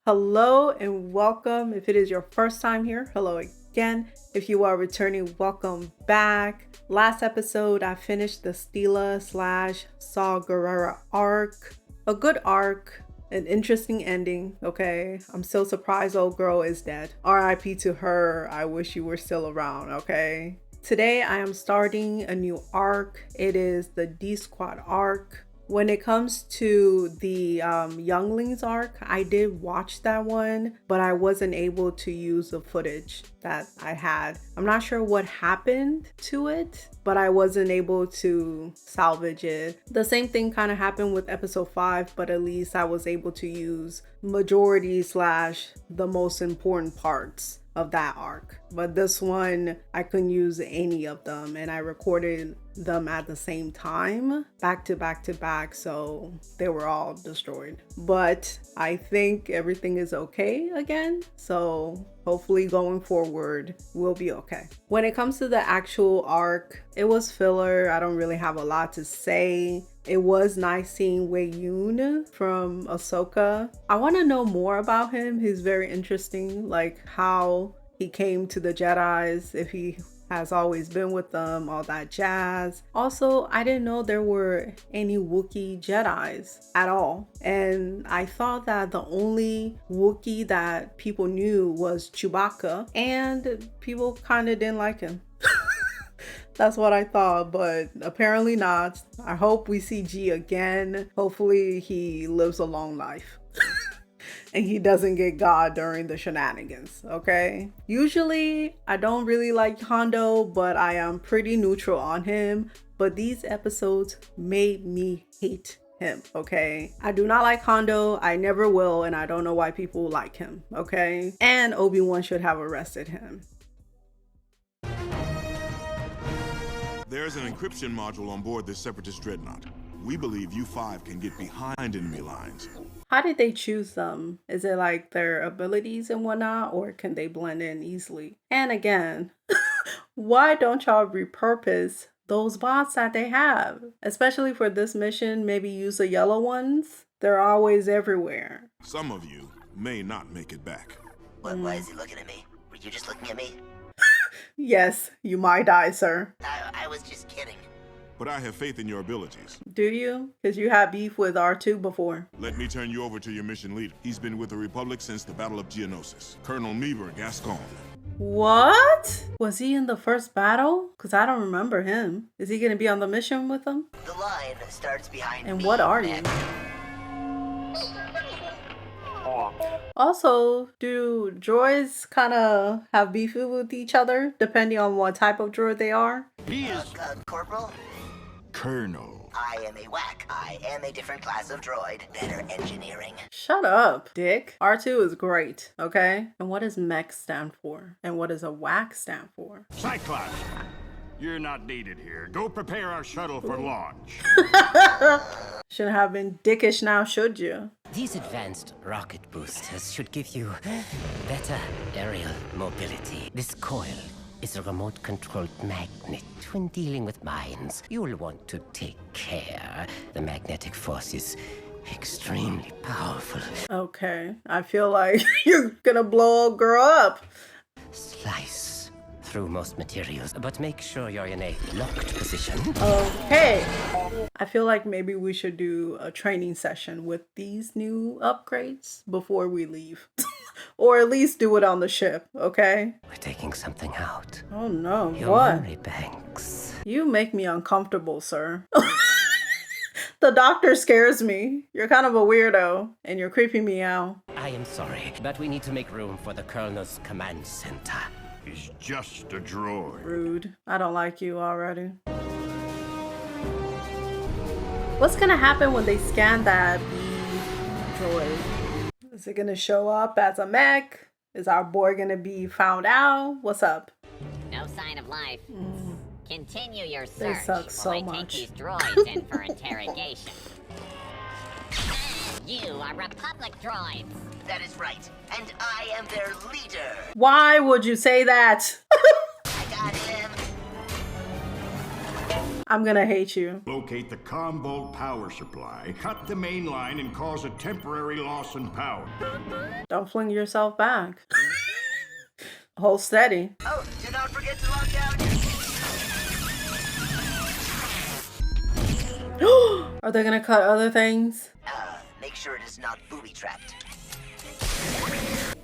Hello and welcome. If it is your first time here, hello again. If you are returning, welcome back. Last episode, I finished the Stila/Saw Gerrera arc. A good arc, an interesting ending, okay? I'm still surprised old girl is dead. RIP to her. I wish you were still around, okay? Today, I am starting a new arc. It is the D-Squad arc. When it comes to the Younglings arc, I did watch that one, but I wasn't able to use the footage that I had. I'm not sure what happened to it, but I wasn't able to salvage it. The same thing kind of happened with episode 5, but at least I was able to use majority / the most important parts of that arc. But this one, I couldn't use any of them, and I recorded them at the same time, back to back, so they were all destroyed. But I think everything is okay again, so hopefully going forward we'll be okay. When it comes to the actual arc, it was filler. I don't really have a lot to say. It was nice seeing Wei Yun from Ahsoka. I want to know more about him. He's very interesting, like how he came to the Jedis, if he has always been with them, all that jazz. Also, I didn't know there were any Wookiee Jedis at all. And I thought that the only Wookiee that people knew was Chewbacca, and people kind of didn't like him. That's what I thought, but apparently not. I hope we see G again. Hopefully he lives a long life. And he doesn't get God during the shenanigans, okay? Usually, I don't really like Hondo, but I am pretty neutral on him. But these episodes made me hate him, okay? I do not like Hondo. I never will, and I don't know why people like him, okay? And Obi-Wan should have arrested him. There's an encryption module on board this separatist dreadnought. We believe U5 can get behind enemy lines. How did they choose them? Is it like their abilities and whatnot, or can they blend in easily? And again, why don't y'all repurpose those bots that they have? Especially for this mission, maybe use the yellow ones. They're always everywhere. Some of you may not make it back. Why is he looking at me? Were you just looking at me? Yes, you might die, sir. I was just kidding. But I have faith in your abilities. Do you? Because you had beef with R2 before. Let me turn you over to your mission leader. He's been with the Republic since the Battle of Geonosis. Colonel Meeber Gascon. What? Was he in the first battle? Because I don't remember him. Is he going to be on the mission with them? The line starts behind And me. what are you? Also, do droids kind of have beef with each other, depending on what type of droid they are? He is Corporal? Colonel. I am a whack. I am a different class of droid. Better engineering. Shut up, dick. R2 is great, okay? And what does mech stand for? And what does a whack stand for? Cyclops. You're not needed here. Go prepare our shuttle for launch. Shouldn't have been dickish now, should you? These advanced rocket boosters should give you better aerial mobility. This coil is a remote-controlled magnet. When dealing with mines, you'll want to take care. The magnetic force is extremely powerful. Okay, I feel like you're gonna blow a girl up. Slice through most materials, but make sure you're in a locked position. Okay. I feel like maybe we should do a training session with these new upgrades before we leave. Or at least do it on the ship, okay? We're taking something out. Oh no, Your what? memory banks. You make me uncomfortable, sir. The doctor scares me. You're kind of a weirdo, and you're creeping me out. I am sorry, but we need to make room for the Colonel's command center. He's just a droid. Rude. I don't like you already. What's gonna happen when they scan that droid? Is it gonna show up as a mech? Is our boy gonna be found out? What's up? No sign of life. Continue your They search suck so while I much. take these droids in for interrogation. You are Republic droids. That is right. And I am their leader. Why would you say that? I got him. I'm gonna hate you. Locate the comm power supply, cut the main line, and cause a temporary loss in power. Don't fling yourself back. Hold steady. Oh, do not forget to lock down your... Are they gonna cut other things? Make sure it is not booby-trapped.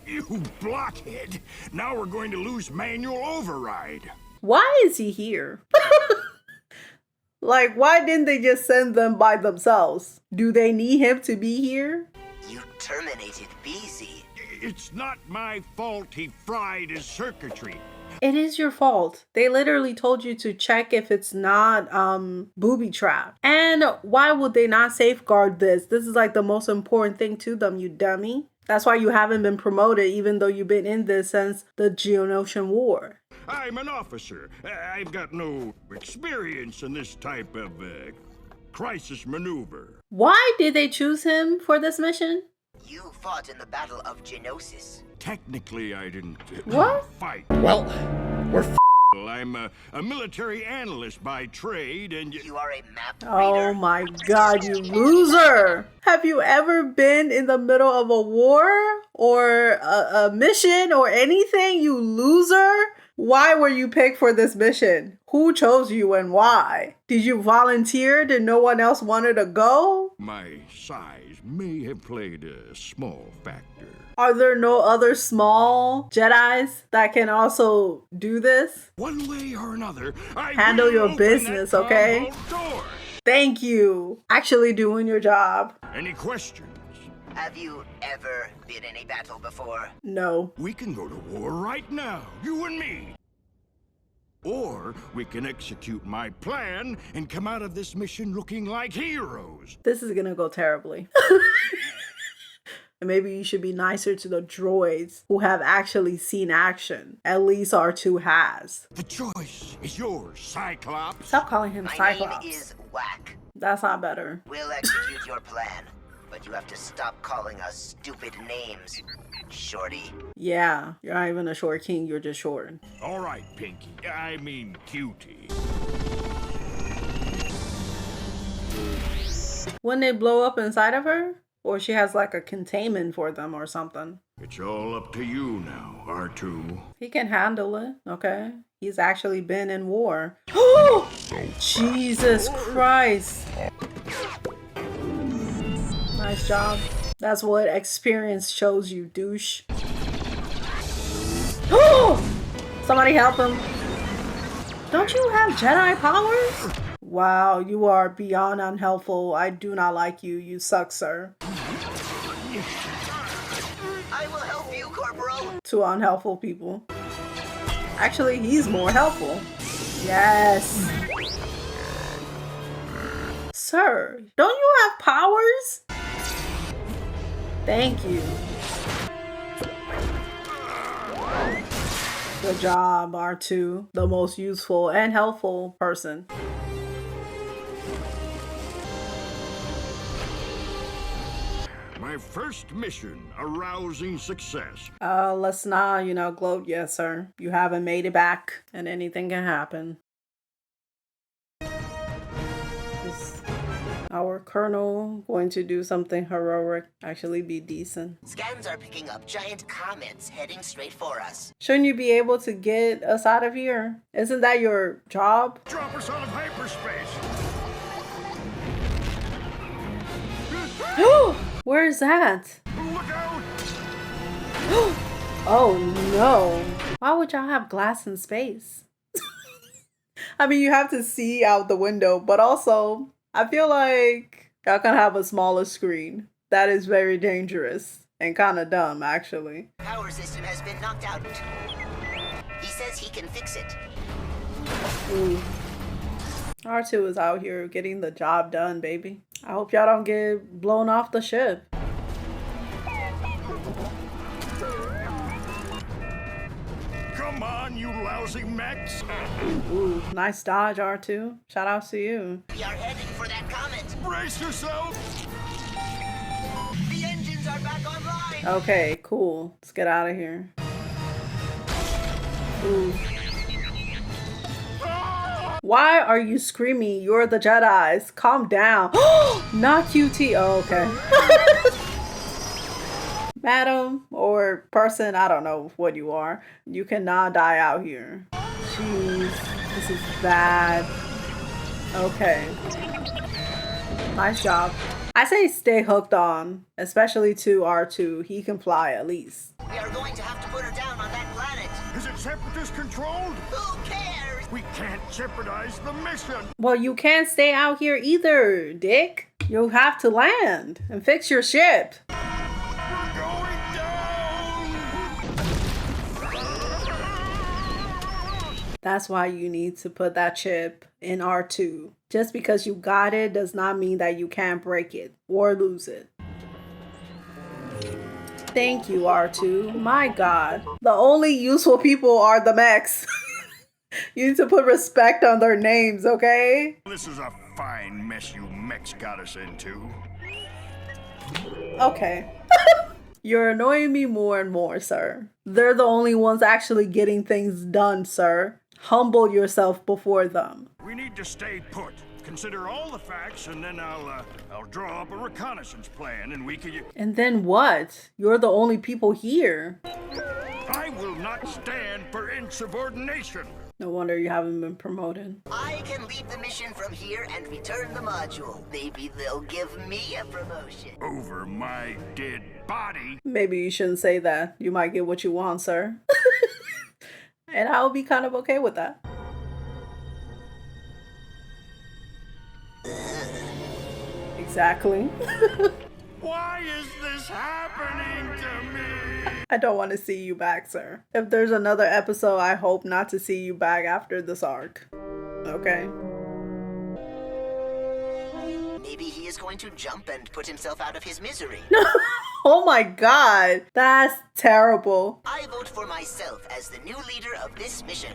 You blockhead! Now we're going to lose manual override. Why is he here? Like, why didn't they just send them by themselves? Do they need him to be here? You terminated BZ. It's not my fault he fried his circuitry. It is your fault. They literally told you to check if it's not booby trapped. And why would they not safeguard this? This is like the most important thing to them, you dummy. That's why you haven't been promoted even though you've been in this since the Geonosian War. I'm an officer. I've got no experience in this type of crisis maneuver. Why did they choose him for this mission? You fought in the Battle of Geonosis. Technically, I didn't fight. Well, we're I'm a military analyst by trade, and You are a map Oh reader. my god, you loser! Have you ever been in the middle of a war or a mission or anything, you loser? Why were you picked for this mission? Who chose you and why? Did you volunteer? Did no one else wanted to go? my size may have played a small factor. Are there no other small Jedis that can also do this? One way or another, I Handle will your open business, that okay? combo door. Thank you. Actually doing your job. Any questions? Have you ever been in a battle before? No. We can go to war right now, you and me. Or we can execute my plan and come out of this mission looking like heroes. This is gonna go terribly. And maybe you should be nicer to the droids who have actually seen action. At least R2 has. The choice is yours, Cyclops. Stop calling him My Cyclops. name is Whack. That's not better. We'll execute your plan, but you have to stop calling us stupid names, Shorty. Yeah, you're not even a short king, you're just short. All right, Pinky. I mean, cutie. Wouldn't it blow up inside of her? Or she has like a containment for them or something. It's all up to you now, R2. He can handle it, okay? He's actually been in war. Jesus Christ. Nice job. That's what experience shows you, douche. Somebody help him. Don't you have Jedi powers? Wow, you are beyond unhelpful. I do not like you. You suck, sir. I will help you, Corporal. Two unhelpful people. Actually, he's more helpful. Yes. Sir, don't you have powers? Thank you. Good job, R2, the most useful and helpful person. My first mission, a rousing success. Let's not, gloat yet, sir. You haven't made it back, and anything can happen. Is our colonel going to do something heroic? Actually be decent. Scans are picking up giant comets heading straight for us. Shouldn't you be able to get us out of here? Isn't that your job? Drop us out of hyperspace. Where is that? Look out! Oh no. Why would y'all have glass in space? I mean, you have to see out the window, but also, I feel like y'all can have a smaller screen. That is very dangerous and kind of dumb, actually. Power system has been knocked out. He says he can fix it. Ooh. R2 is out here getting the job done, baby. I hope y'all don't get blown off the ship. Come on, you lousy mechs! Ooh, nice dodge, R2. Shout out to you. We are heading for that comet. Brace yourself! The engines are back online. Okay, cool. Let's get out of here. Ooh. Why are you screaming? You're the Jedis. Calm down. Not QT. Oh, okay. Madam or person, I don't know what you are. You cannot die out here. Jeez, this is bad. Okay. Nice job. I say stay hooked on, especially to R2. He can fly at least. We are going to have to put her down on that planet. Is it separatist controlled? Who cares? We can't jeopardize the mission. Well, you can't stay out here either, Dick. You'll have to land and fix your ship. We're going down. That's why you need to put that chip in R2. Just because you got it does not mean that you can't break it or lose it. Thank you, R2. My God. The only useful people are the mechs. You need to put respect on their names, okay? This is a fine mess you mechs got us into. Okay. You're annoying me more and more, sir. They're the only ones actually getting things done, sir. Humble yourself before them. We need to stay put. Consider all the facts, and then I'll draw up a reconnaissance plan, and we can... And then what? You're the only people here. I will not stand for insubordination. No wonder you haven't been promoted. I can lead the mission from here and return the module. Maybe they'll give me a promotion. Over my dead body. Maybe you shouldn't say that. You might get what you want, sir. And I'll be kind of okay with that. Exactly. Why is this happening to me? I don't want to see you back, sir. If there's another episode, I hope not to see you back after this arc. Okay? Maybe he is going to jump and put himself out of his misery. Oh my God. That's terrible. I vote for myself as the new leader of this mission.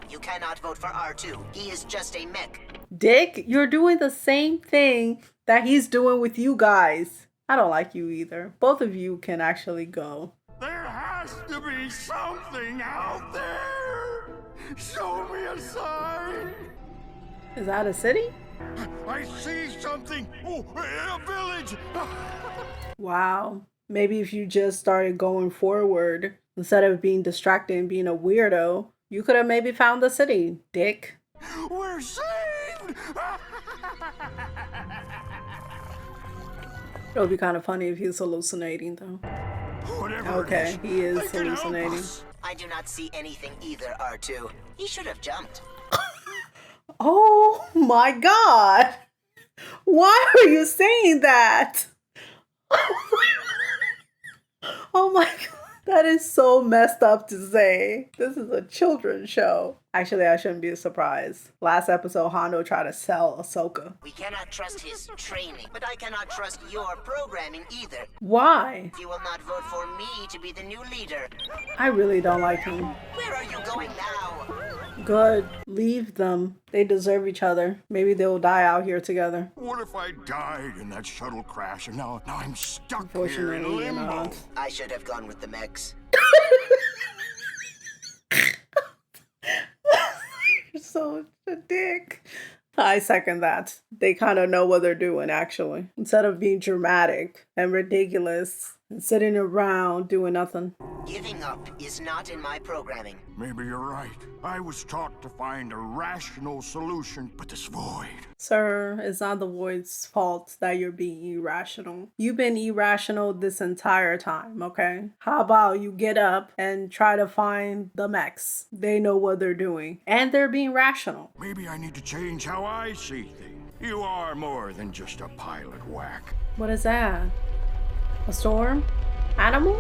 You cannot vote for R2. He is just a mech. Dick, you're doing the same thing that he's doing with you guys. I don't like you either. Both of you can actually go. There has to be something out there. Show me a sign. Is that a city? I see something. Oh, a village. Wow. Maybe if you just started going forward instead of being distracted and being a weirdo, you could have maybe found the city, Dick. We're saved. It would be kind of funny if he's hallucinating, though. Whatever Okay, he is they can help hallucinating. us. I do not see anything either, R2. He should have jumped. Oh my God. Why are you saying that? Oh my God. That is so messed up to say. This is a children's show. Actually, I shouldn't be surprised. Last episode, Hondo tried to sell Ahsoka. We cannot trust his training, but I cannot trust your programming either. Why? You will not vote for me to be the new leader. I really don't like him. Where are you going now? Good. Leave them. They deserve each other. Maybe they'll die out here together. What if I died in that shuttle crash and now I'm stuck here in Unfortunately, you're limbo? not. I should have gone with the mechs. You're so a dick. I second that. They kind of know what they're doing, actually. Instead of being dramatic and ridiculous and sitting around doing nothing. Giving up is not in my programming. Maybe you're right. I was taught to find a rational solution, but this void. Sir, it's not the void's fault that you're being irrational. You've been irrational this entire time, okay? How about you get up and try to find the mechs? They know what they're doing, and they're being rational. Maybe I need to change how I see things. You are more than just a pilot whack. What is that? A storm? Animal?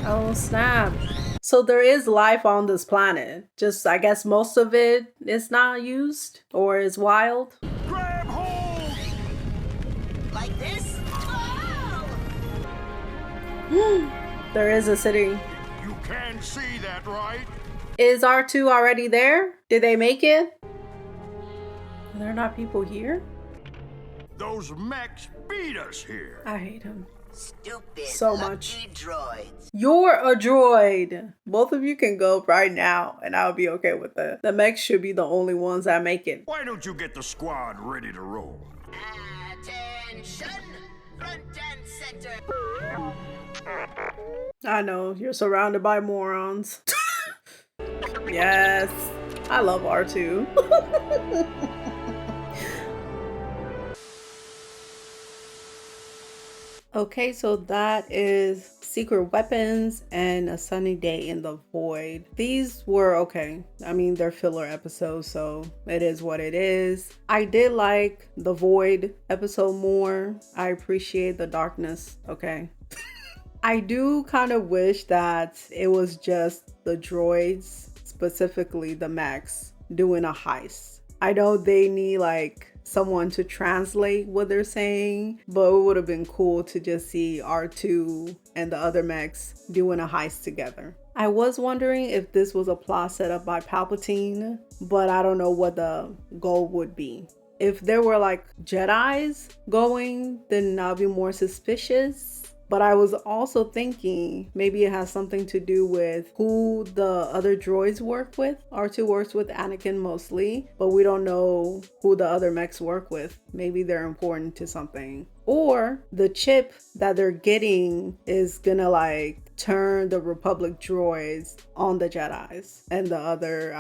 Oh, snap. So there is life on this planet. Just, I guess most of it is not used or is wild. Grab hold! Like this? There is a city. You can see that, right? Is R2 already there? Did they make it? Are there not people here? Those mechs beat us here. I hate him. Stupid So lucky much. droids. You're a droid. Both of you can go right now, and I'll be okay with that. The mechs should be the only ones that make it. Why don't you get the squad ready to roll? Attention! Front and center. I know, you're surrounded by morons. Yes, I love R2. Okay, so that is Secret Weapons and A Sunny Day in the Void. These were okay. I mean, they're filler episodes, so it is what it is. I did like the Void episode more. I appreciate the darkness, okay? I do kind of wish that it was just the droids, specifically the mechs, doing a heist. I know they need like someone to translate what they're saying, but it would have been cool to just see R2 and the other mechs doing a heist together. I was wondering if this was a plot set up by Palpatine, but I don't know what the goal would be. If there were like Jedis going, then I'll be more suspicious. But I was also thinking maybe it has something to do with who the other droids work with. R2 works with Anakin mostly, but we don't know who the other mechs work with. Maybe they're important to something. Or the chip that they're getting is gonna like turn the Republic droids on the Jedis and the other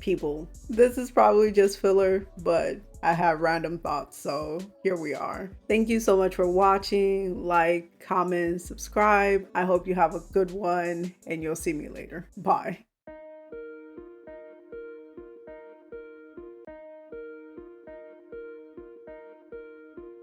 people. This is probably just filler, but I have random thoughts, so here we are. Thank you so much for watching. Like, comment, subscribe. I hope you have a good one, and you'll see me later. Bye.